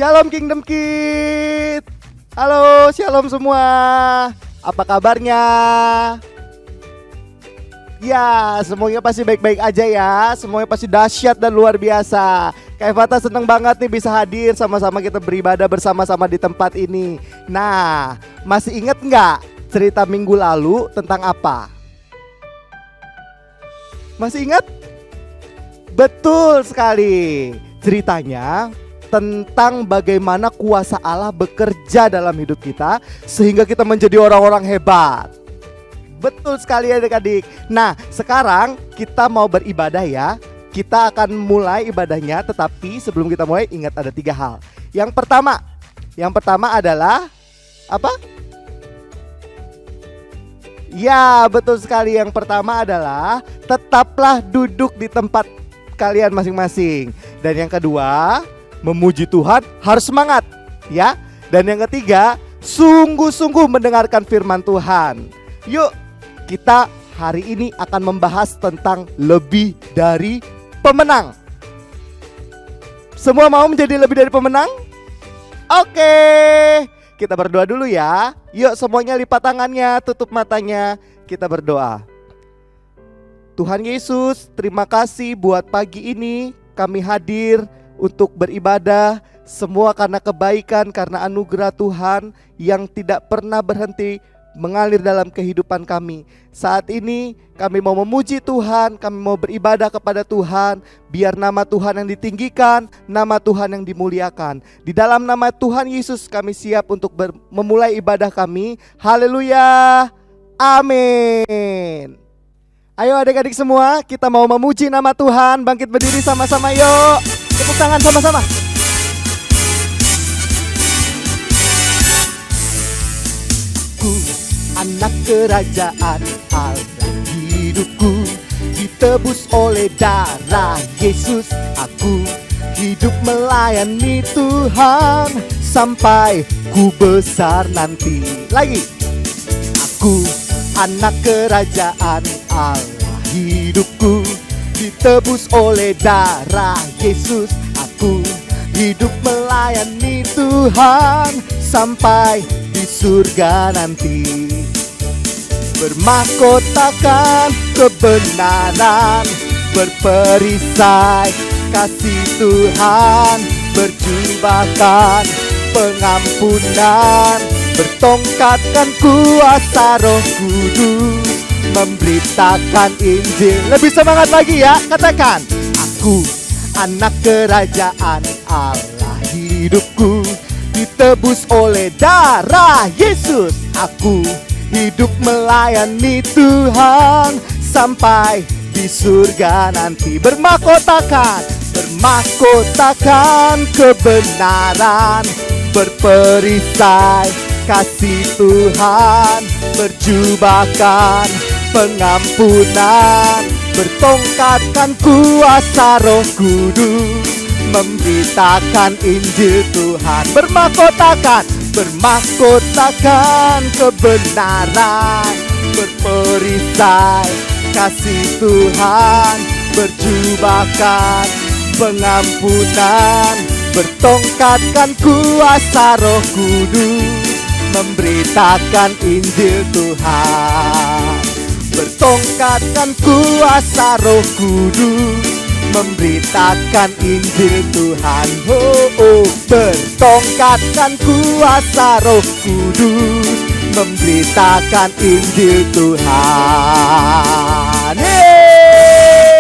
Shalom Kingdom Kids. Halo, shalom semua. Apa kabarnya? Ya, semuanya pasti baik-baik aja ya. Semuanya pasti dahsyat dan luar biasa. Kak Evata seneng banget nih bisa hadir sama-sama kita beribadah bersama-sama di tempat ini. Nah, masih ingat nggak cerita minggu lalu tentang apa? Masih ingat? Betul sekali. Ceritanya tentang bagaimana kuasa Allah bekerja dalam hidup kita sehingga kita menjadi orang-orang hebat. Betul sekali adik-adik. Nah, sekarang kita mau beribadah ya. Kita akan mulai ibadahnya, tetapi sebelum kita mulai ingat ada 3 hal. Yang pertama adalah apa? Ya, betul sekali. Yang pertama adalah tetaplah duduk di tempat kalian masing-masing. Dan yang kedua, memuji Tuhan harus semangat ya. Dan yang ketiga, sungguh-sungguh mendengarkan firman Tuhan. Yuk, kita hari ini akan membahas tentang lebih dari pemenang. Semua mau menjadi lebih dari pemenang? Oke, kita berdoa dulu ya. Yuk semuanya lipat tangannya, tutup matanya. Kita berdoa. Tuhan Yesus, terima kasih buat pagi ini kami hadir untuk beribadah, semua karena kebaikan, karena anugerah Tuhan yang tidak pernah berhenti mengalir dalam kehidupan kami. Saat ini kami mau memuji Tuhan, kami mau beribadah kepada Tuhan. Biar nama Tuhan yang ditinggikan, nama Tuhan yang dimuliakan. Di dalam nama Tuhan Yesus kami siap untuk memulai ibadah kami. Haleluya, amin. Ayo adik-adik semua, kita mau memuji nama Tuhan. Bangkit berdiri sama-sama yuk. Tepuk tangan sama-sama. Ku anak kerajaan Allah, hidupku ditebus oleh darah Yesus. Aku hidup melayani Tuhan sampai ku besar nanti. Lagi. Aku anak kerajaan Allah, hidupku ditebus oleh darah Yesus. Aku hidup melayani Tuhan sampai di surga nanti. Bermahkotakan kebenaran, berperisai kasih Tuhan, berjubahkan pengampunan, bertongkatkan kuasa Roh Kudus, memberitakan Injil. Lebih semangat lagi ya, katakan. Aku anak kerajaan Allah, hidupku ditebus oleh darah Yesus. Aku hidup melayani Tuhan sampai di surga nanti. Bermahkotakan kebenaran, berperisai kasih Tuhan, berjubahkan pengampunan, bertongkatkan kuasa Roh Kudus, memberitakan Injil Tuhan. Bermahkotakan kebenaran, berperisai kasih Tuhan, berjubahkan pengampunan, bertongkatkan kuasa Roh Kudus, memberitakan Injil Tuhan. Bertongkatkan kuasa Roh Kudus, memberitakan Injil Tuhan. Oh, oh. Bertongkatkan kuasa Roh Kudus, memberitakan Injil Tuhan. Hey!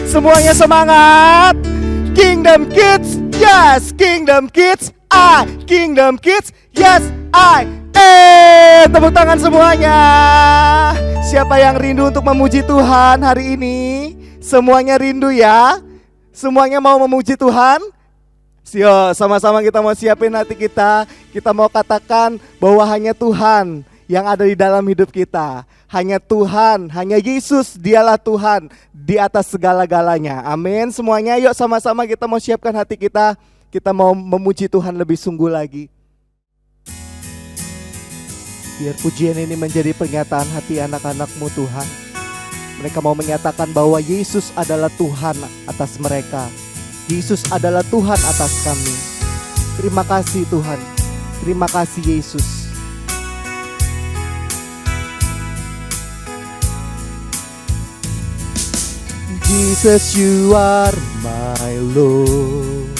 Semuanya semangat. Kingdom Kids, yes. Kingdom Kids, I. Kingdom Kids, yes, I. Tepuk tangan semuanya. Siapa yang rindu untuk memuji Tuhan hari ini? Semuanya rindu ya? Semuanya mau memuji Tuhan? Yuk, sama-sama kita mau siapin hati kita. Kita mau katakan bahwa hanya Tuhan yang ada di dalam hidup kita. Hanya Tuhan, hanya Yesus, dialah Tuhan di atas segala-galanya. Amin. Semuanya yuk sama-sama kita mau siapkan hati kita. Kita mau memuji Tuhan lebih sungguh lagi. Biar pujian ini menjadi pernyataan hati anak-anak-Mu Tuhan. Mereka mau menyatakan bahwa Yesus adalah Tuhan atas mereka. Yesus adalah Tuhan atas kami. Terima kasih Tuhan. Terima kasih Yesus. Jesus, you are my Lord.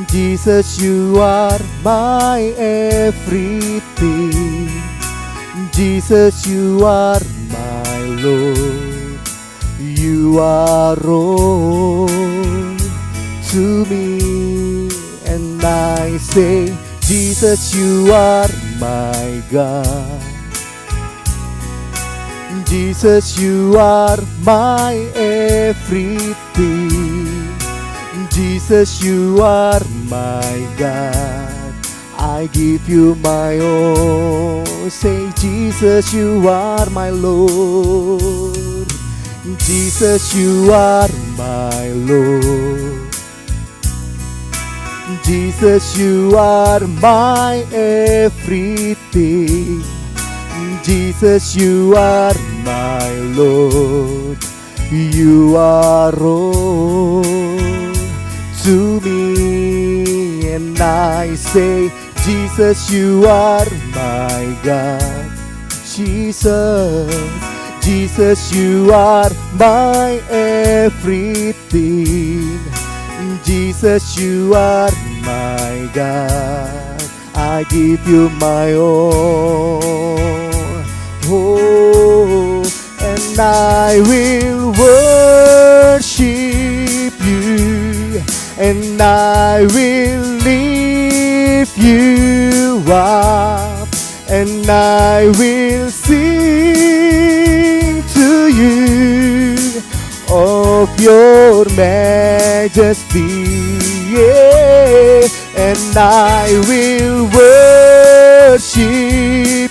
Jesus, you are my everything. Jesus, you are my Lord. You are all to me. And I say, Jesus, you are my God. Jesus, you are my everything. Jesus, you are my God. I give you my all. Say, Jesus, you are my Lord. Jesus, you are my Lord. Jesus, you are my everything. Jesus, you are my Lord. You are all to me. And I say, Jesus, you are my God. Jesus, Jesus, you are my everything. Jesus, you are my God. I give you my all. Oh, and I will worship you, and I will lift you up, and I will sing to you of your majesty, yeah. And I will worship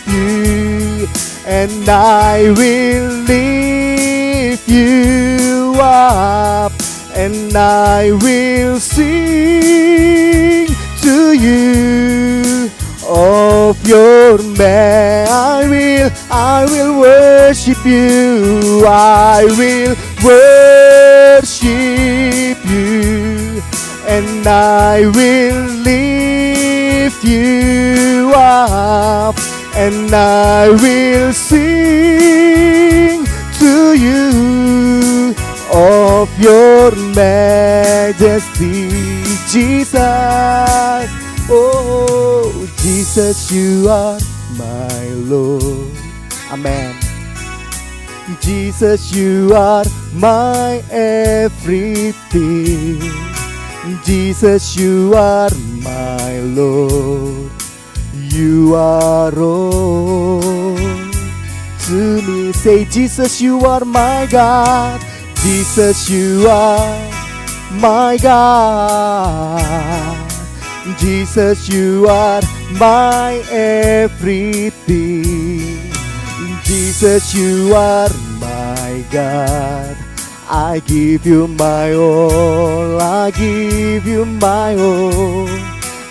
you, and I will lift you up, and I will sing to you of your I will worship you, I will worship you, and I will lift you up, and I will sing to you of your majesty, Jesus. Oh, Jesus, you are my Lord. Amen. Jesus, you are my everything. Jesus, you are my Lord. You are all to me. Say, Jesus, you are my God. Jesus, you are my God. Jesus, you are my everything. Jesus, you are my God. I give you my all. I give you my all.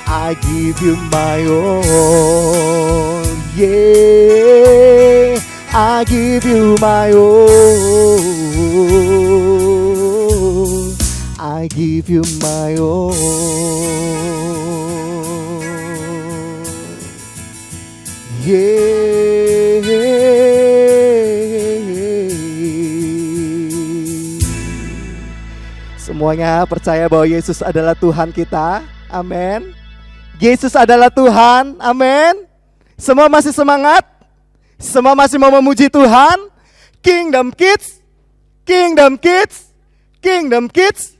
I give you my all. Yeah, I give you my all. I give you my all. Yeah. Semuanya percaya bahwa Yesus adalah Tuhan kita. Amin. Yesus adalah Tuhan. Amin. Semua masih semangat? Semua masih mau memuji Tuhan? Kingdom Kids, Kingdom Kids, Kingdom Kids.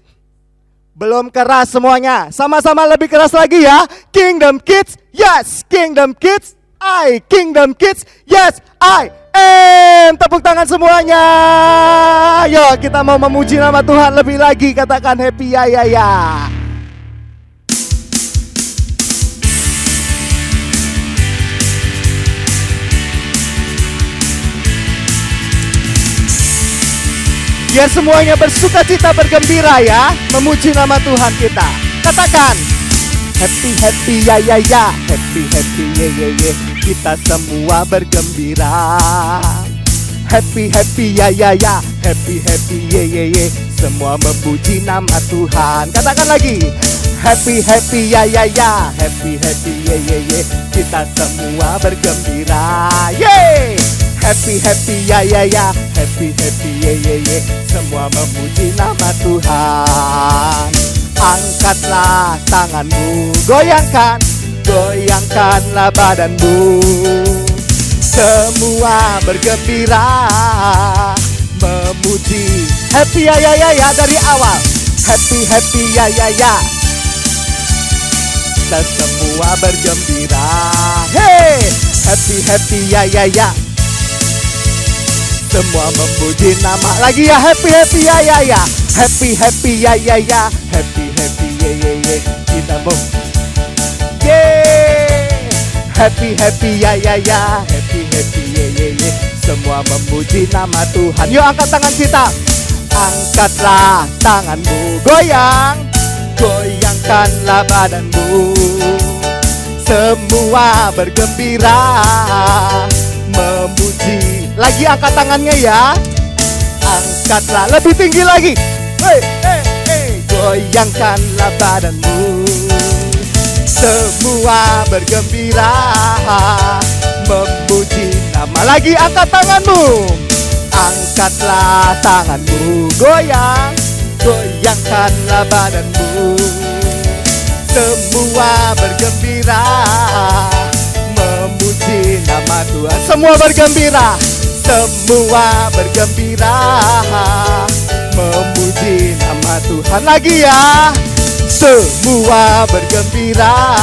Belum keras semuanya. Sama-sama lebih keras lagi ya. Kingdom Kids, yes. Kingdom Kids, I. Kingdom Kids, yes, I am. Tepuk tangan semuanya. Yuk kita mau memuji nama Tuhan lebih lagi. Katakan happy ya ya ya. Biar semuanya bersuka cita bergembira ya, memuji nama Tuhan kita. Katakan happy happy ya ya ya, happy happy ye ye ye. Kita semua bergembira. Happy happy ya ya ya, happy happy ye ye ye. Semua memuji nama Tuhan. Katakan lagi Happy happy ya ya ya, happy happy ye ye ye, kita semua bergembira. Ye, happy happy ya ya ya, happy happy ye ye ye, semua memuji nama Tuhan. Angkatlah tanganmu, goyangkan, goyangkanlah badanmu. Semua bergembira, memuji. Happy ya ya ya ya dari awal. Happy happy ya ya ya. Kita semua bergembira. Hey, happy happy ya ya ya. Semua memuji nama lagi ya, happy happy ya ya ya. Happy happy ya ya ya. Happy happy ye ye ye. Kita mau yeah. Happy happy ya ya ya. Happy happy ye ye ye. Semua memuji nama Tuhan. Yuk angkat tangan kita. Angkatlah tanganmu, goyang, goyangkanlah badanmu. Semua bergembira, memuji. Lagi angkat tangannya ya. Angkatlah lebih tinggi lagi. Hey, hey, hey. Goyangkanlah badanmu. Semua bergembira, memuji nama. Lagi angkat tanganmu. Angkatlah tanganmu, goyang, goyangkanlah badanmu. Semua bergembira, memuji nama Tuhan. Semua bergembira, semua bergembira, memuji nama Tuhan. Lagi ya, semua bergembira,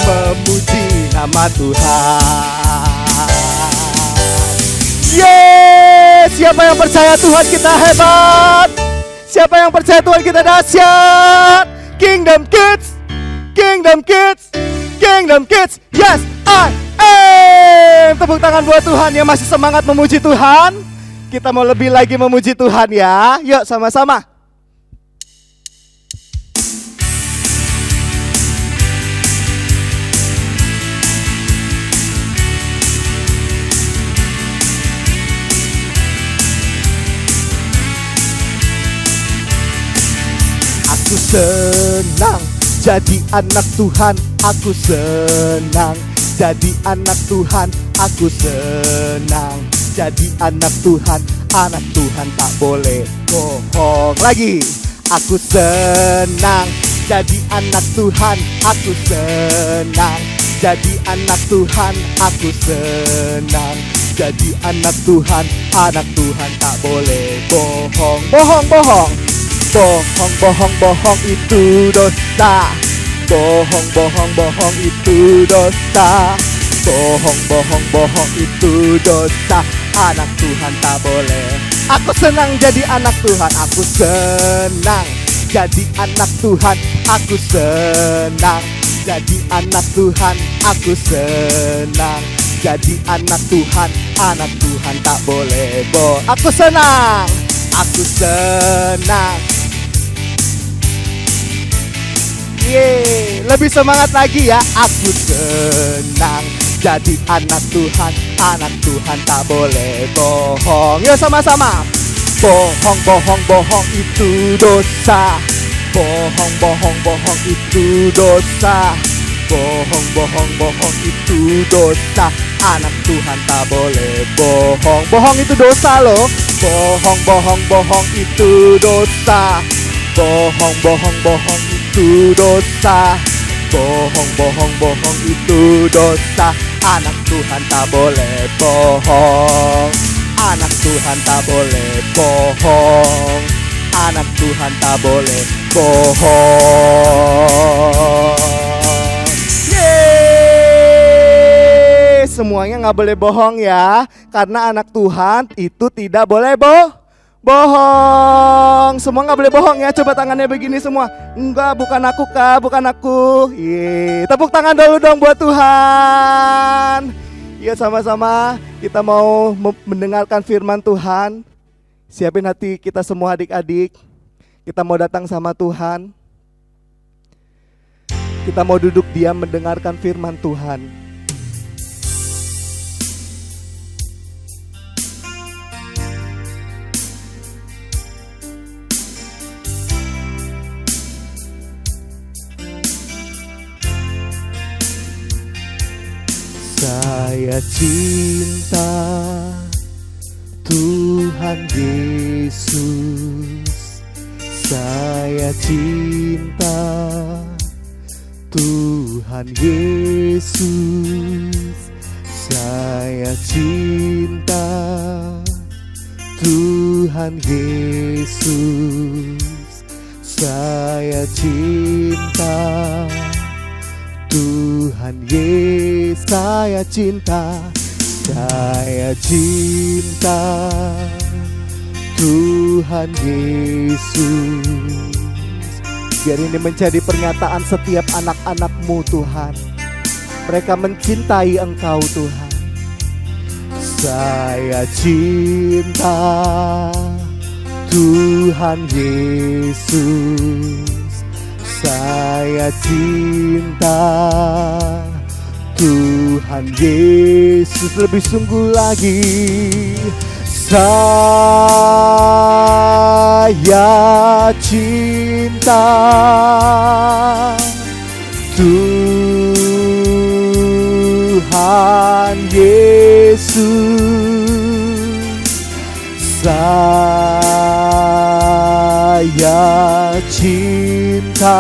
memuji nama Tuhan. Yes, siapa yang percaya Tuhan kita hebat? Siapa yang percaya Tuhan kita dahsyat? Kingdom Kids, Kingdom Kids, Kingdom Kids. Yes, I am. Tepuk tangan buat Tuhan yang masih semangat memuji Tuhan. Kita mau lebih lagi memuji Tuhan ya. Yuk sama-sama. Aku senang jadi anak Tuhan, aku senang jadi anak Tuhan, aku senang jadi anak Tuhan. Anak Tuhan tak boleh bohong. Lagi, aku senang jadi anak Tuhan, aku senang jadi anak Tuhan, aku senang jadi anak Tuhan. Anak Tuhan tak boleh bohong, bohong, bohong. Bohong, bohong, bohong itu dosa. Bohong, bohong, bohong itu dosa. Bohong, bohong, bohong itu dosa. Anak Tuhan tak boleh. Aku senang jadi anak Tuhan. Aku senang jadi anak Tuhan. Aku senang jadi anak Tuhan. Aku senang jadi anak Tuhan. Anak Tuhan tak boleh bohong. Aku senang. Aku senang. Yeay, lebih semangat lagi ya. Aku senang jadi anak Tuhan. Anak Tuhan tak boleh bohong. Yuk sama-sama. Bohong, bohong, bohong itu dosa. Bohong, bohong, bohong itu dosa. Bohong, bohong, bohong itu dosa. Anak Tuhan tak boleh bohong. Bohong itu dosa loh. Bohong, bohong, bohong itu dosa. Bohong, bohong, bohong itu dosa. Bohong, bohong, bohong itu dosa. Anak Tuhan tak boleh bohong. Anak Tuhan tak boleh bohong. Anak Tuhan tak boleh bohong. Yeay, semuanya gak boleh bohong ya. Karena anak Tuhan itu tidak boleh bohong. Semua gak boleh bohong ya. Coba tangannya begini semua. Enggak, bukan aku kak, bukan aku. Yeay, tepuk tangan dulu dong buat Tuhan. Ya sama-sama kita mau mendengarkan firman Tuhan. Siapin hati kita semua adik-adik. Kita mau datang sama Tuhan. Kita mau duduk diam mendengarkan firman Tuhan. Saya cinta Tuhan Yesus. Saya cinta Tuhan Yesus. Saya cinta Tuhan Yesus. Saya cinta Tuhan Yesus. Saya cinta. Saya cinta Tuhan Yesus. Biar ini menjadi pernyataan setiap anak-anak-Mu Tuhan. Mereka mencintai Engkau Tuhan. Saya cinta Tuhan Yesus. Saya cinta Tuhan Yesus. Lebih sungguh lagi. Saya cinta Tuhan Yesus. Saya cinta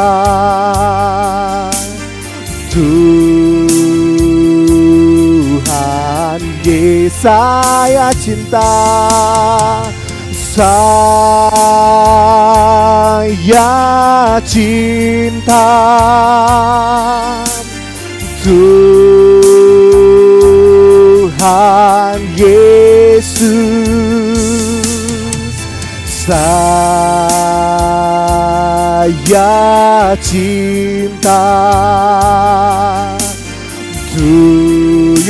Tuhan Yesus. Saya cinta. Saya cinta Tuhan Yesus. Saya cinta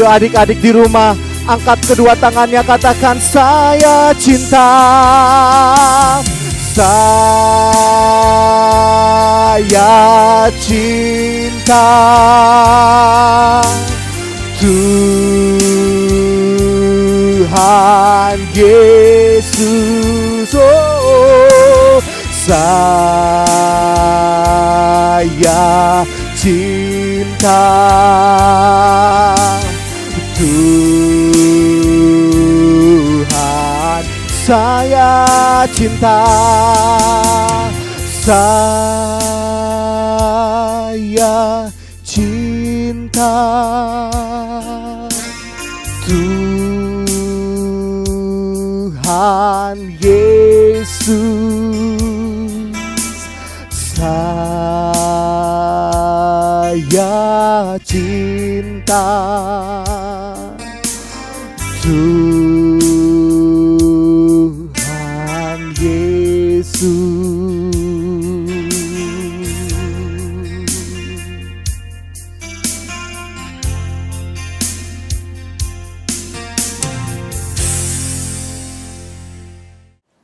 Yuk adik-adik di rumah, angkat kedua tangannya, katakan saya cinta. Saya cinta Tuhan Yesus. Oh, saya cinta Tuhan. Saya cinta. Saya cinta Tuhan Yesus. Saya cinta Tuhan Yesus.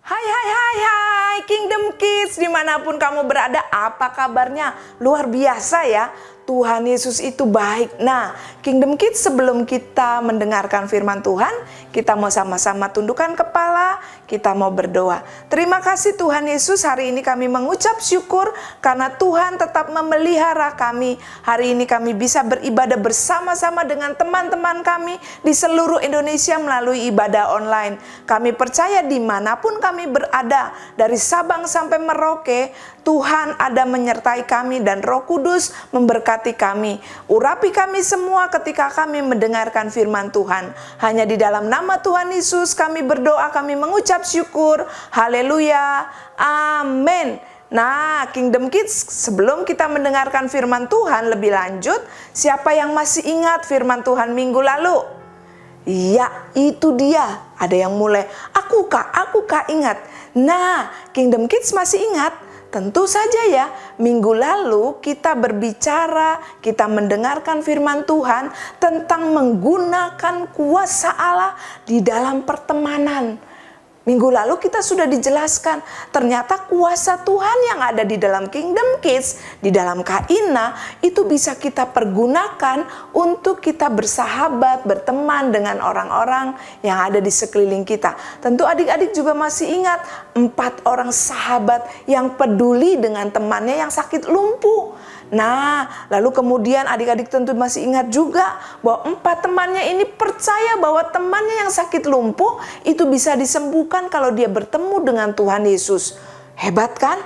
Hai Kingdom Kids, dimanapun kamu berada, apa kabarnya? Luar biasa ya, Tuhan Yesus itu baik. Nah, Kingdom Kids, sebelum kita mendengarkan firman Tuhan, kita mau sama-sama tundukkan kepala, kita mau berdoa. Terima kasih Tuhan Yesus, hari ini kami mengucap syukur karena Tuhan tetap memelihara kami. Hari ini kami bisa beribadah bersama-sama dengan teman-teman kami di seluruh Indonesia melalui ibadah online. Kami percaya dimanapun kami berada, dari Sabang sampai Merauke, Tuhan ada menyertai kami dan Roh Kudus memberkati kami. Urapi kami semua ketika kami mendengarkan firman Tuhan. Hanya di dalam nama Tuhan Yesus kami berdoa, kami mengucap syukur. Haleluya. Amin. Nah, Kingdom Kids, sebelum kita mendengarkan firman Tuhan lebih lanjut, siapa yang masih ingat firman Tuhan minggu lalu? Ya, itu dia. Ada yang mulai, aku kak ingat. Nah, Kingdom Kids masih ingat? Tentu saja ya, minggu lalu kita berbicara, kita mendengarkan firman Tuhan tentang menggunakan kuasa Allah di dalam pertemanan. Minggu lalu kita sudah dijelaskan, ternyata kuasa Tuhan yang ada di dalam Kingdom Kids, di dalam Kaina, itu bisa kita pergunakan untuk kita bersahabat, berteman dengan orang-orang yang ada di sekeliling kita. Tentu adik-adik juga masih ingat, 4 orang sahabat yang peduli dengan temannya yang sakit lumpuh. Nah, lalu kemudian adik-adik tentu masih ingat juga bahwa 4 temannya ini percaya bahwa temannya yang sakit lumpuh itu bisa disembuhkan kalau dia bertemu dengan Tuhan Yesus. Hebat kan?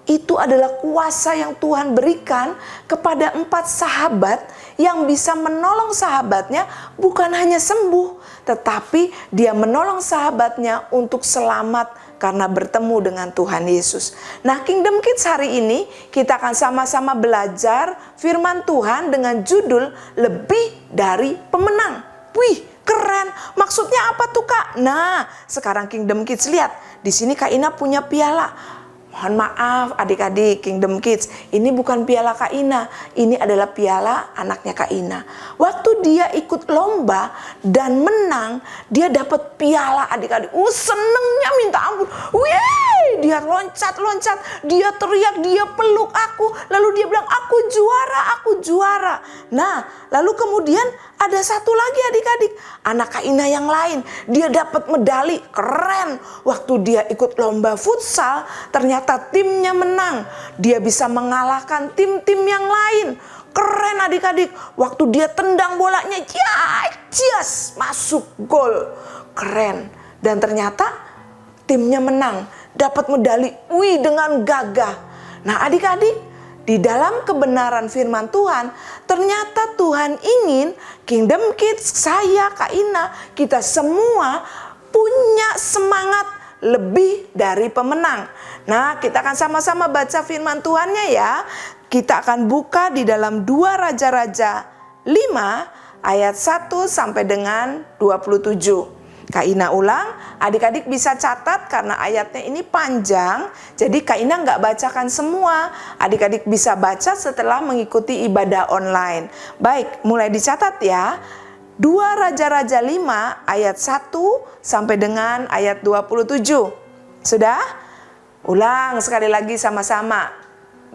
Itu adalah kuasa yang Tuhan berikan kepada 4 sahabat yang bisa menolong sahabatnya bukan hanya sembuh, tetapi dia menolong sahabatnya untuk selamat karena bertemu dengan Tuhan Yesus. Nah, Kingdom Kids hari ini kita akan sama-sama belajar firman Tuhan dengan judul Lebih dari Pemenang. Wih, keren. Maksudnya apa tuh, Kak? Nah, sekarang Kingdom Kids lihat. Di sini Kak Ina punya piala. Mohon maaf adik-adik Kingdom Kids, ini bukan piala Kak Ina, ini adalah piala anaknya Kak Ina. Waktu dia ikut lomba dan menang, dia dapat piala adik-adik. Senengnya minta ampun. Wih, dia loncat-loncat, dia teriak, dia peluk aku. Lalu dia bilang, aku juara, aku juara. Nah, lalu kemudian ada satu lagi adik-adik, anak Kak Ina yang lain. Dia dapat medali, keren. Waktu dia ikut lomba futsal, ternyata timnya menang. Dia bisa mengalahkan tim-tim yang lain. Keren adik-adik. Waktu dia tendang bolanya, yes, masuk gol. Keren. Dan ternyata timnya menang. Dapat medali, dengan gagah. Nah adik-adik, di dalam kebenaran firman Tuhan, ternyata Tuhan ingin Kingdom Kids, saya, Kak Ina, kita semua punya semangat lebih dari pemenang. Nah, kita akan sama-sama baca firman Tuhannya ya. Kita akan buka di dalam 2 Raja-Raja 5 ayat 1 sampai dengan 27. Kak Ina ulang, adik-adik bisa catat karena ayatnya ini panjang. Jadi Kak Ina nggak bacakan semua. Adik-adik bisa baca setelah mengikuti ibadah online. Baik, mulai dicatat ya. 2 Raja-Raja 5 ayat 1 sampai dengan ayat 27. Sudah? Ulang sekali lagi sama-sama.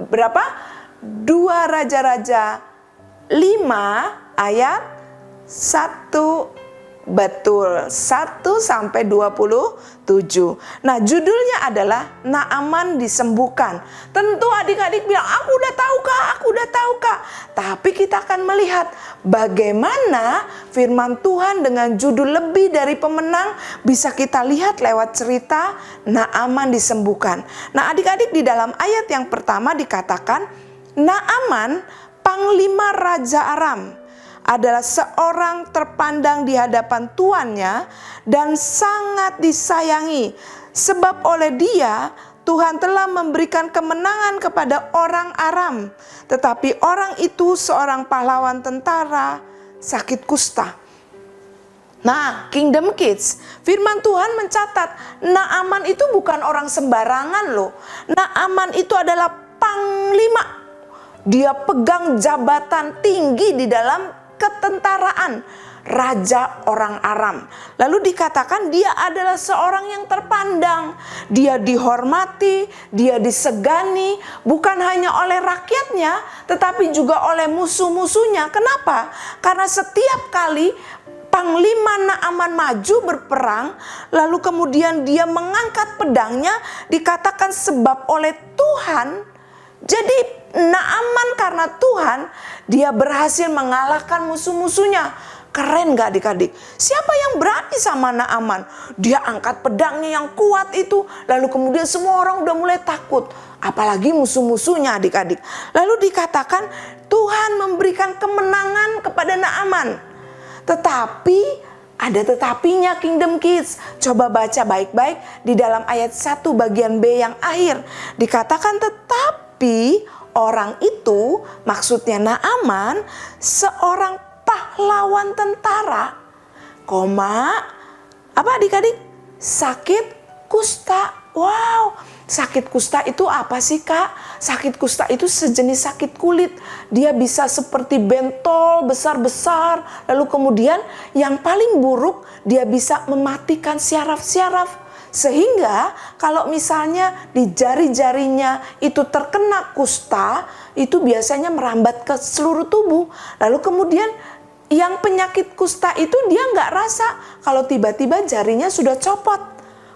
Berapa? 2 Raja-Raja 5 ayat 1. Betul, 1 sampai 27. Nah, judulnya adalah Naaman disembuhkan. Tentu adik-adik bilang, aku udah tahu Kak, aku udah tahu Kak. Tapi kita akan melihat bagaimana firman Tuhan dengan judul Lebih dari Pemenang bisa kita lihat lewat cerita Naaman disembuhkan. Nah, adik-adik di dalam ayat yang pertama dikatakan, Naaman, panglima Raja Aram, adalah seorang terpandang di hadapan tuannya dan sangat disayangi. Sebab oleh dia Tuhan telah memberikan kemenangan kepada orang Aram. Tetapi orang itu seorang pahlawan tentara sakit kusta. Nah, Kingdom Kids, firman Tuhan mencatat Naaman itu bukan orang sembarangan loh. Naaman itu adalah panglima. Dia pegang jabatan tinggi di dalam ketentaraan raja orang Aram. Lalu dikatakan dia adalah seorang yang terpandang. Dia dihormati, dia disegani, bukan hanya oleh rakyatnya, tetapi juga oleh musuh-musuhnya. Kenapa? Karena setiap kali panglima Naaman maju berperang, lalu kemudian dia mengangkat pedangnya, dikatakan sebab oleh Tuhan. Jadi Naaman karena Tuhan, dia berhasil mengalahkan musuh-musuhnya. Keren gak adik-adik? Siapa yang berani sama Naaman? Dia angkat pedangnya yang kuat itu. Lalu kemudian semua orang udah mulai takut. Apalagi musuh-musuhnya adik-adik. Lalu dikatakan Tuhan memberikan kemenangan kepada Naaman. Tetapi ada tetapinya Kingdom Kids. Coba baca baik-baik di dalam ayat 1 bagian B yang akhir. Dikatakan tetapi orang itu, maksudnya Naaman, seorang pahlawan tentara, apa adik-adik? Sakit kusta. Wow, sakit kusta itu apa sih Kak? Sakit kusta itu sejenis sakit kulit. Dia bisa seperti bentol besar-besar. Lalu kemudian yang paling buruk, dia bisa mematikan syaraf-syaraf. Sehingga kalau misalnya di jari-jarinya itu terkena kusta, itu biasanya merambat ke seluruh tubuh. Lalu kemudian yang penyakit kusta itu dia nggak rasa kalau tiba-tiba jarinya sudah copot.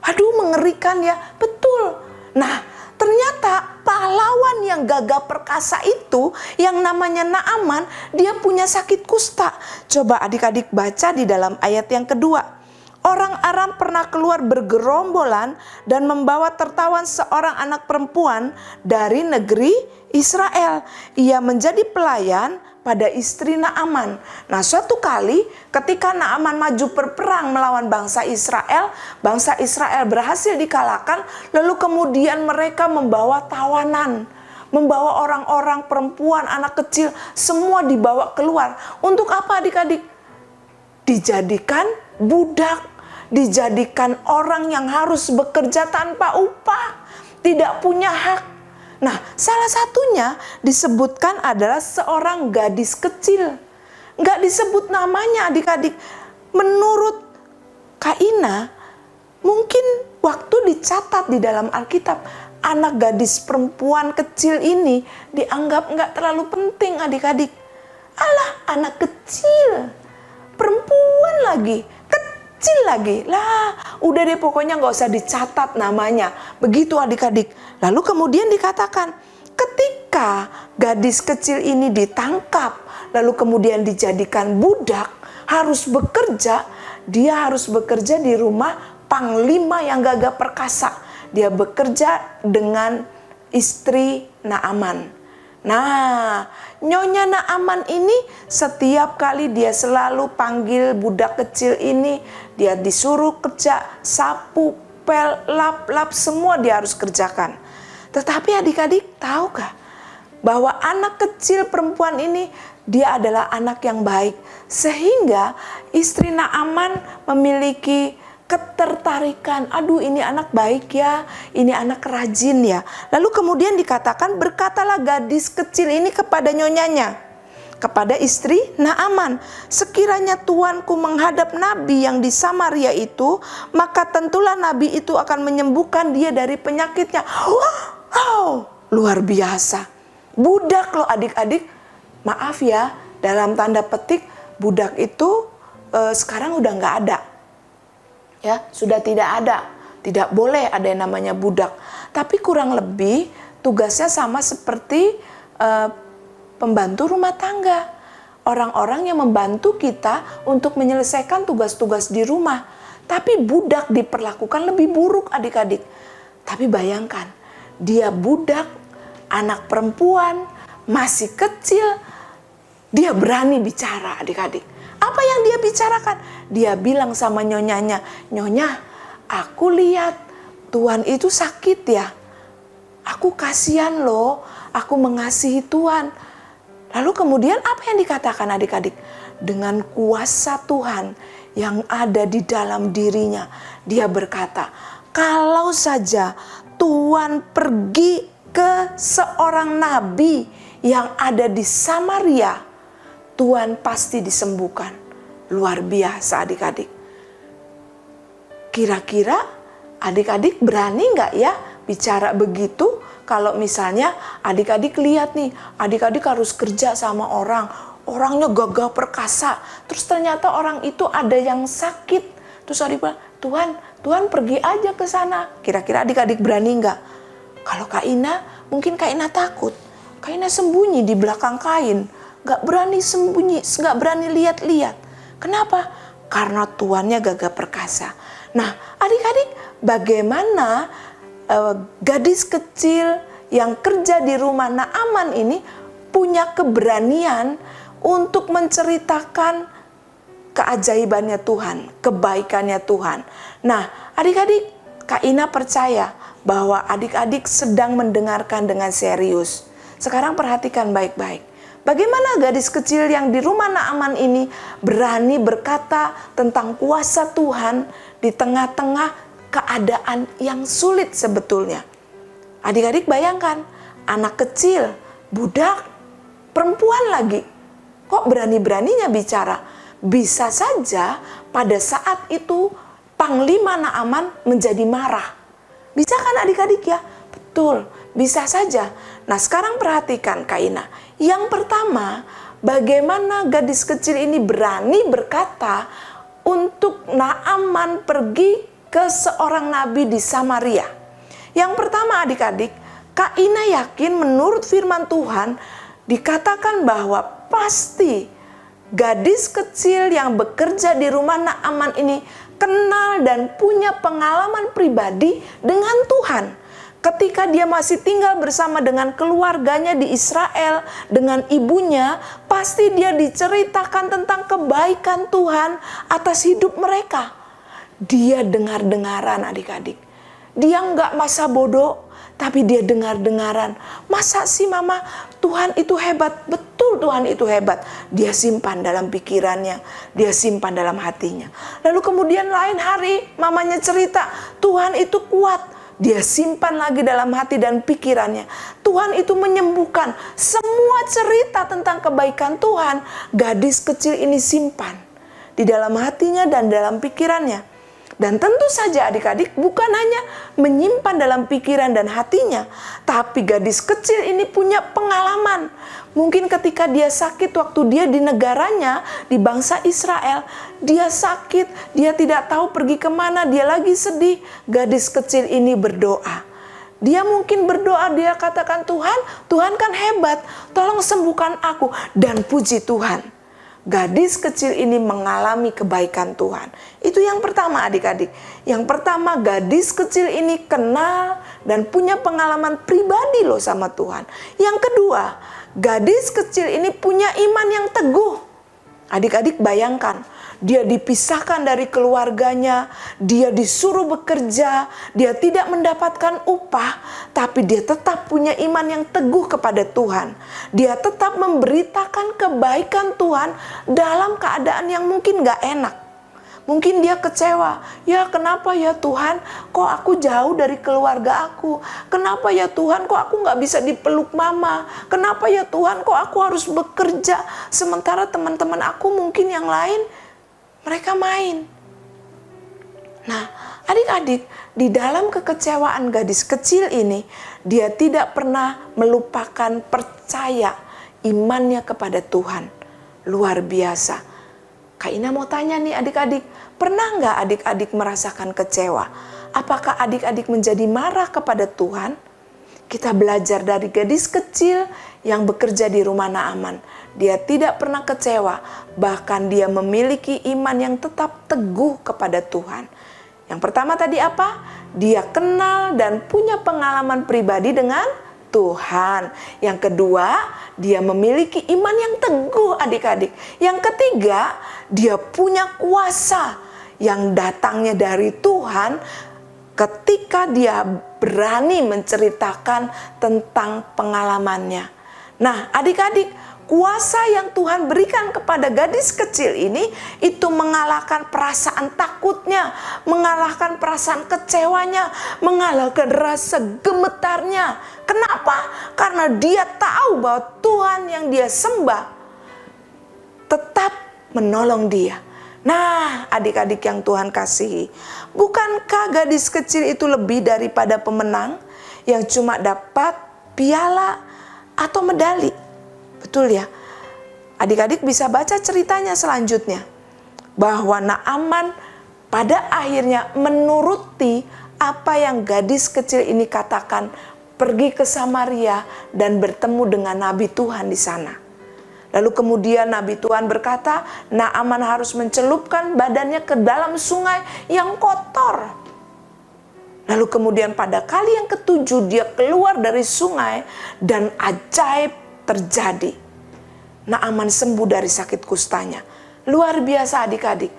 Aduh, mengerikan ya. Betul. Nah, ternyata pahlawan yang gagah perkasa itu yang namanya Naaman, dia punya sakit kusta. Coba adik-adik baca di dalam ayat yang kedua. Orang Aram pernah keluar bergerombolan dan membawa tertawan seorang anak perempuan dari negeri Israel. Ia menjadi pelayan pada istri Naaman. Nah, suatu kali ketika Naaman maju berperang melawan bangsa Israel berhasil dikalahkan, lalu kemudian mereka membawa tawanan, membawa orang-orang, perempuan, anak kecil, semua dibawa keluar. Untuk apa adik-adik? Dijadikan budak, dijadikan orang yang harus bekerja tanpa upah, tidak punya hak. Nah, salah satunya disebutkan adalah seorang gadis kecil. Nggak disebut namanya adik-adik. Menurut Kaina, mungkin waktu dicatat di dalam Alkitab, anak gadis perempuan kecil ini dianggap nggak terlalu penting adik-adik. Alah, anak kecil, perempuan lagi, kecil lagi. Lah, udah deh pokoknya nggak usah dicatat namanya. Begitu adik-adik. Lalu kemudian dikatakan, ketika gadis kecil ini ditangkap, lalu kemudian dijadikan budak, harus bekerja, dia harus bekerja di rumah panglima yang gagah perkasa. Dia bekerja dengan istri Naaman. Nah, Nyonya Naaman ini setiap kali dia selalu panggil budak kecil ini, dia disuruh kerja, sapu, pel, lap, semua dia harus kerjakan. Tetapi adik-adik tahukah bahwa anak kecil perempuan ini dia adalah anak yang baik, sehingga istri Naaman memiliki ketertarikan. Aduh, ini anak baik ya, ini anak rajin ya. Lalu kemudian dikatakan, berkatalah gadis kecil ini kepada nyonyanya, kepada istri Naaman, sekiranya tuanku menghadap nabi yang di Samaria itu, maka tentulah nabi itu akan menyembuhkan dia dari penyakitnya. Wow, luar biasa. Budak loh adik-adik. Maaf ya, dalam tanda petik budak itu sekarang udah nggak ada. Ya, sudah tidak ada. Tidak boleh ada yang namanya budak. Tapi kurang lebih tugasnya sama seperti pembantu rumah tangga. Orang-orang yang membantu kita untuk menyelesaikan tugas-tugas di rumah. Tapi budak diperlakukan lebih buruk adik-adik. Tapi bayangkan, dia budak, anak perempuan, masih kecil, dia berani bicara adik-adik. Apa yang dia bicarakan? Dia bilang sama nyonyanya, Nyonya, aku lihat Tuan itu sakit ya. Aku kasihan loh, aku mengasihi Tuan. Lalu kemudian apa yang dikatakan adik-adik? Dengan kuasa Tuhan yang ada di dalam dirinya, dia berkata, kalau saja Tuan pergi ke seorang nabi yang ada di Samaria, Tuhan pasti disembuhkan. Luar biasa adik-adik. Kira-kira adik-adik berani nggak ya bicara begitu? Kalau misalnya adik-adik lihat nih, adik-adik harus kerja sama orang, orangnya gagah perkasa, terus ternyata orang itu ada yang sakit. Terus adik bilang, Tuhan pergi aja ke sana. Kira-kira adik-adik berani nggak? Kalau Kaina, mungkin Kaina takut. Kaina sembunyi di belakang kain. Gak berani sembunyi, gak berani lihat-lihat. Kenapa? Karena tuannya gagah perkasa. Nah, adik-adik, bagaimana gadis kecil yang kerja di rumah Naaman ini punya keberanian untuk menceritakan keajaibannya Tuhan, kebaikannya Tuhan. Nah, adik-adik, Kaina percaya bahwa adik-adik sedang mendengarkan dengan serius. Sekarang perhatikan baik-baik. Bagaimana gadis kecil yang di rumah Naaman ini berani berkata tentang kuasa Tuhan di tengah-tengah keadaan yang sulit sebetulnya. Adik-adik bayangkan, anak kecil, budak, perempuan lagi. Kok berani-beraninya bicara? Bisa saja pada saat itu Panglima Naaman menjadi marah. Bisa kan adik-adik ya? Betul, bisa saja. Nah, sekarang perhatikan Kaina. Yang pertama, bagaimana gadis kecil ini berani berkata untuk Naaman pergi ke seorang nabi di Samaria. Yang pertama adik-adik, Kak Ina yakin menurut firman Tuhan dikatakan bahwa pasti gadis kecil yang bekerja di rumah Naaman ini kenal dan punya pengalaman pribadi dengan Tuhan. Ketika dia masih tinggal bersama dengan keluarganya di Israel, dengan ibunya, pasti dia diceritakan tentang kebaikan Tuhan atas hidup mereka. Dia dengar-dengaran adik-adik. Dia nggak masa bodoh, tapi dia dengar-dengaran. Masa sih mama, Tuhan itu hebat? Betul Tuhan itu hebat. Dia simpan dalam pikirannya, dia simpan dalam hatinya. Lalu kemudian lain hari mamanya cerita, Tuhan itu kuat. Dia simpan lagi dalam hati dan pikirannya. Tuhan itu menyembuhkan. Semua cerita tentang kebaikan Tuhan, gadis kecil ini simpan di dalam hatinya dan dalam pikirannya. Dan tentu saja adik-adik bukan hanya menyimpan dalam pikiran dan hatinya, tapi gadis kecil ini punya pengalaman. Mungkin ketika dia sakit waktu dia di negaranya, di bangsa Israel, dia sakit, dia tidak tahu pergi kemana, dia lagi sedih. Gadis kecil ini berdoa. Dia mungkin berdoa, dia katakan, Tuhan kan hebat, tolong sembuhkan aku. Dan puji Tuhan, gadis kecil ini mengalami kebaikan Tuhan. Itu yang pertama adik-adik. Yang pertama, gadis kecil ini kenal dan punya pengalaman pribadi loh sama Tuhan. Yang kedua, gadis kecil ini punya iman yang teguh. Adik-adik bayangkan, dia dipisahkan dari keluarganya, dia disuruh bekerja, dia tidak mendapatkan upah, tapi dia tetap punya iman yang teguh kepada Tuhan. Dia tetap memberitakan kebaikan Tuhan dalam keadaan yang mungkin gak enak. Mungkin dia kecewa, ya kenapa ya Tuhan, kok aku jauh dari keluarga aku? Kenapa ya Tuhan, kok aku gak bisa dipeluk mama? Kenapa ya Tuhan, kok aku harus bekerja? Sementara teman-teman aku mungkin yang lain, mereka main. Nah, adik-adik, di dalam kekecewaan gadis kecil ini, dia tidak pernah melupakan percaya imannya kepada Tuhan. Luar biasa. Kak Ina mau tanya nih adik-adik, pernah nggak adik-adik merasakan kecewa? Apakah adik-adik menjadi marah kepada Tuhan? Kita belajar dari gadis kecil yang bekerja di rumah Naaman. Dia tidak pernah kecewa, bahkan dia memiliki iman yang tetap teguh kepada Tuhan. Yang pertama tadi apa? Dia kenal dan punya pengalaman pribadi dengan Tuhan. Yang kedua, dia memiliki iman yang teguh adik-adik. Yang ketiga, dia punya kuasa yang datangnya dari Tuhan ketika dia berani menceritakan tentang pengalamannya. Nah, adik-adik, kuasa yang Tuhan berikan kepada gadis kecil ini itu mengalahkan perasaan takutnya, mengalahkan perasaan kecewanya, mengalahkan rasa gemetarnya. Kenapa? Karena dia tahu bahwa Tuhan yang dia sembah tetap menolong dia. Nah, adik-adik yang Tuhan kasihi, bukankah gadis kecil itu lebih daripada pemenang yang cuma dapat piala atau medali? Betul ya? Adik-adik bisa baca ceritanya selanjutnya. Bahwa Naaman pada akhirnya menuruti apa yang gadis kecil ini katakan, pergi ke Samaria dan bertemu dengan Nabi Tuhan di sana. Lalu kemudian Nabi Tuhan berkata, Naaman harus mencelupkan badannya ke dalam sungai yang kotor. Lalu kemudian pada kali yang ketujuh dia keluar dari sungai dan ajaib terjadi. Naaman sembuh dari sakit kustanya. Luar biasa adik-adik.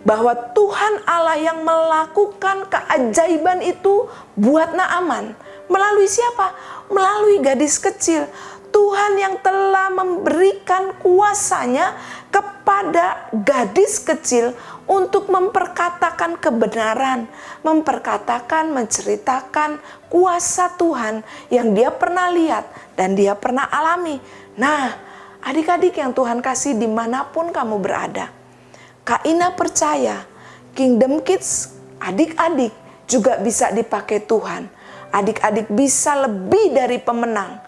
Bahwa Tuhan Allah yang melakukan keajaiban itu buat Naaman. Melalui siapa? Melalui gadis kecil. Tuhan yang telah memberikan kuasanya kepada gadis kecil untuk memperkatakan kebenaran, memperkatakan, menceritakan kuasa Tuhan yang dia pernah lihat dan dia pernah alami. Nah, adik-adik yang Tuhan kasih dimanapun kamu berada, Kak Ina percaya Kingdom Kids, adik-adik juga bisa dipakai Tuhan. Adik-adik bisa lebih dari pemenang.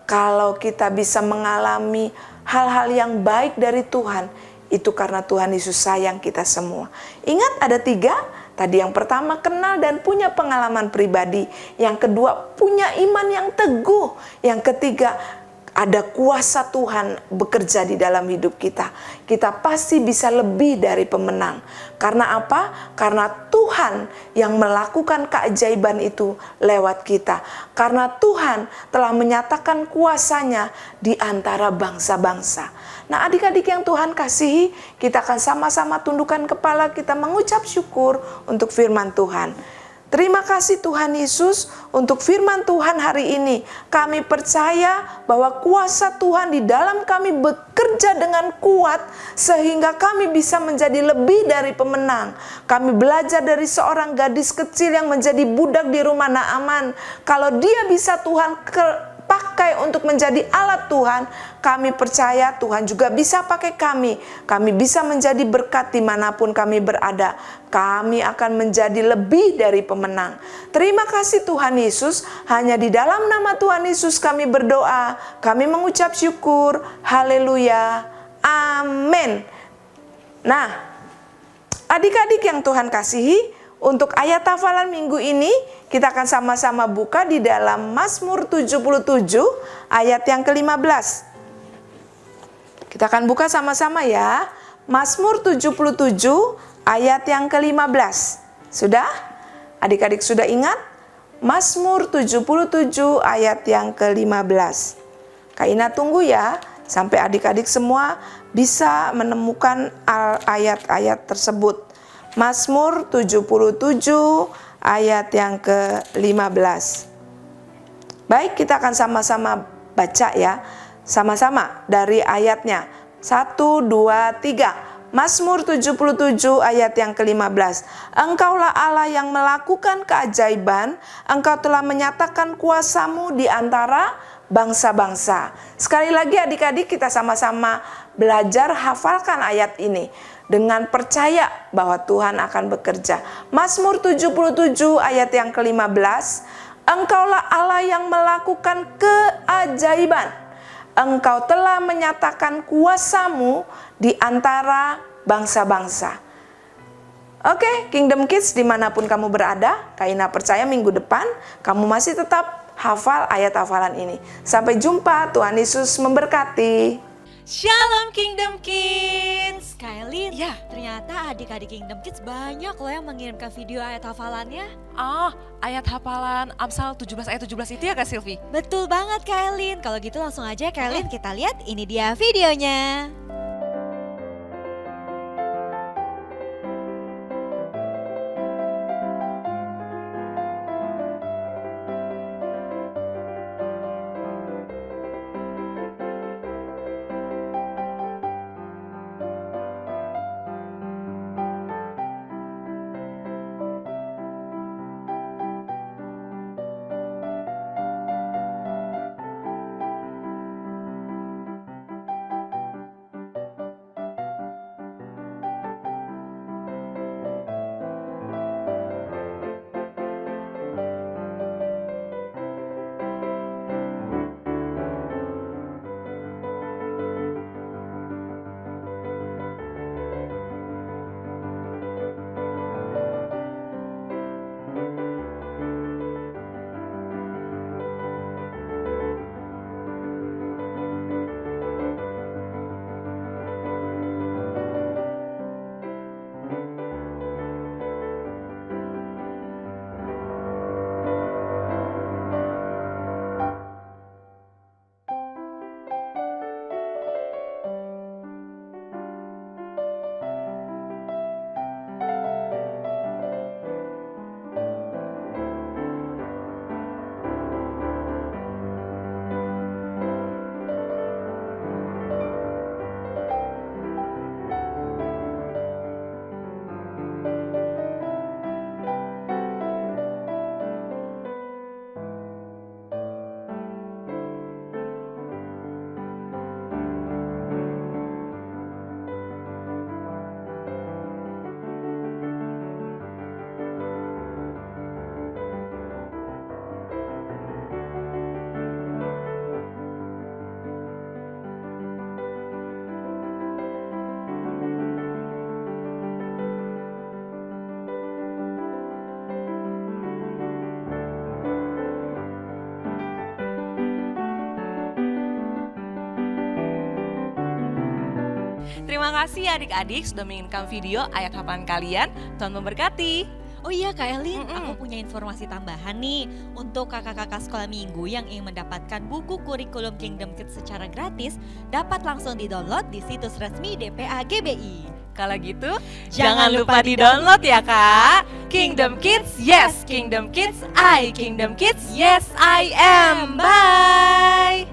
Kalau kita bisa mengalami hal-hal yang baik dari Tuhan, itu karena Tuhan Yesus sayang kita semua. Ingat ada 3, Tadi yang pertama, kenal dan punya pengalaman pribadi. Yang kedua, punya iman yang teguh. Yang ketiga, ada kuasa Tuhan bekerja di dalam hidup kita. Kita pasti bisa lebih dari pemenang. Karena apa? Karena Tuhan yang melakukan keajaiban itu lewat kita. Karena Tuhan telah menyatakan kuasanya di antara bangsa-bangsa. Nah, adik-adik yang Tuhan kasihi, kita akan sama-sama tundukkan kepala, kita mengucap syukur untuk firman Tuhan. Terima kasih Tuhan Yesus untuk firman Tuhan hari ini. Kami percaya bahwa kuasa Tuhan di dalam kami bekerja dengan kuat sehingga kami bisa menjadi lebih dari pemenang. Kami belajar dari seorang gadis kecil yang menjadi budak di rumah Naaman. Kalau dia bisa Tuhan pakai untuk menjadi alat Tuhan, kami percaya Tuhan juga bisa pakai kami. Kami bisa menjadi berkat dimanapun kami berada. Kami akan menjadi lebih dari pemenang. Terima kasih Tuhan Yesus. Hanya di dalam nama Tuhan Yesus kami berdoa. Kami mengucap syukur. Haleluya. Amin. Nah, adik-adik yang Tuhan kasihi, untuk ayat hafalan minggu ini kita akan sama-sama buka di dalam Mazmur 77 ayat yang ke-15. Kita akan buka sama-sama ya. Mazmur 77 ayat yang ke-15. Sudah? Adik-adik sudah ingat? Mazmur 77 ayat yang ke-15. Kak Ina tunggu ya sampai adik-adik semua bisa menemukan ayat-ayat tersebut. Mazmur 77 ayat yang ke-15. Baik, kita akan sama-sama baca ya. Sama-sama dari ayatnya. 1, 2, 3. Mazmur 77 ayat yang ke-15. Engkaulah Allah yang melakukan keajaiban. Engkau telah menyatakan kuasamu di antara bangsa-bangsa. Sekali lagi adik-adik kita sama-sama belajar hafalkan ayat ini. Dengan percaya bahwa Tuhan akan bekerja. Mazmur 77 ayat yang ke-15. Engkaulah Allah yang melakukan keajaiban. Engkau telah menyatakan kuasamu di antara bangsa-bangsa. Oke, Kingdom Kids dimanapun kamu berada, Kak Ina percaya minggu depan kamu masih tetap hafal ayat hafalan ini. Sampai jumpa, Tuhan Yesus memberkati. Shalom Kingdom Kids. Kailin, Ya. ternyata adik-adik Kingdom Kids banyak loh yang mengirimkan video ayat hafalannya. Ayat hafalan Amsal 17 ayat 17 itu ya Kak Silvi? Betul banget Kailin. Kalau gitu langsung aja Kailin kita lihat ini dia videonya. Terima kasih adik-adik sudah menginginkan video ayat hafalan kalian. Tuhan memberkati. Oh iya Kak Elin, Mm-mm. aku punya informasi tambahan nih. Untuk kakak-kakak sekolah minggu yang ingin mendapatkan buku kurikulum Kingdom Kids secara gratis, dapat langsung di-download di situs resmi DPA GBI. Kalau gitu, jangan lupa di-download ya Kak. Kingdom Kids, yes. Kingdom Kids, Kingdom Kids, yes I am. Bye.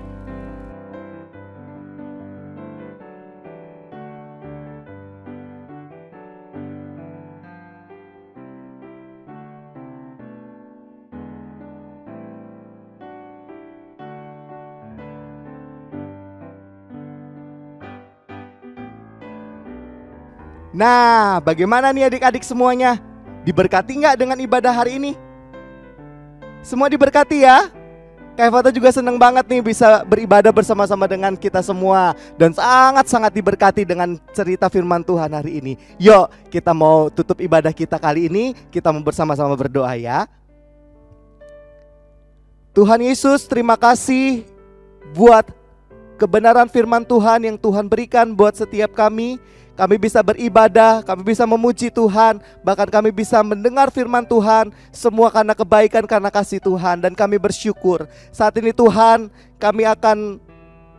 Nah, bagaimana nih adik-adik semuanya? Diberkati nggak dengan ibadah hari ini? Semua diberkati ya? Kak Evata juga senang banget nih bisa beribadah bersama-sama dengan kita semua. Dan sangat-sangat diberkati dengan cerita firman Tuhan hari ini. Yuk, kita mau tutup ibadah kita kali ini. Kita mau bersama-sama berdoa ya. Tuhan Yesus, terima kasih buat kebenaran firman Tuhan yang Tuhan berikan buat setiap kami. Kami bisa beribadah, kami bisa memuji Tuhan, bahkan kami bisa mendengar firman Tuhan. Semua karena kebaikan, karena kasih Tuhan, dan kami bersyukur. Saat ini Tuhan, kami akan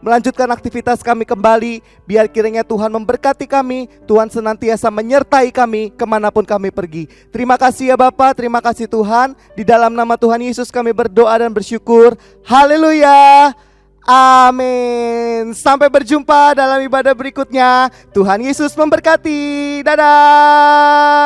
melanjutkan aktivitas kami kembali. Biar kiranya Tuhan memberkati kami, Tuhan senantiasa menyertai kami kemanapun kami pergi. Terima kasih ya Bapa, terima kasih Tuhan. Di dalam nama Tuhan Yesus kami berdoa dan bersyukur. Haleluya. Amin. Sampai berjumpa dalam ibadah berikutnya. Tuhan Yesus memberkati. Dadah.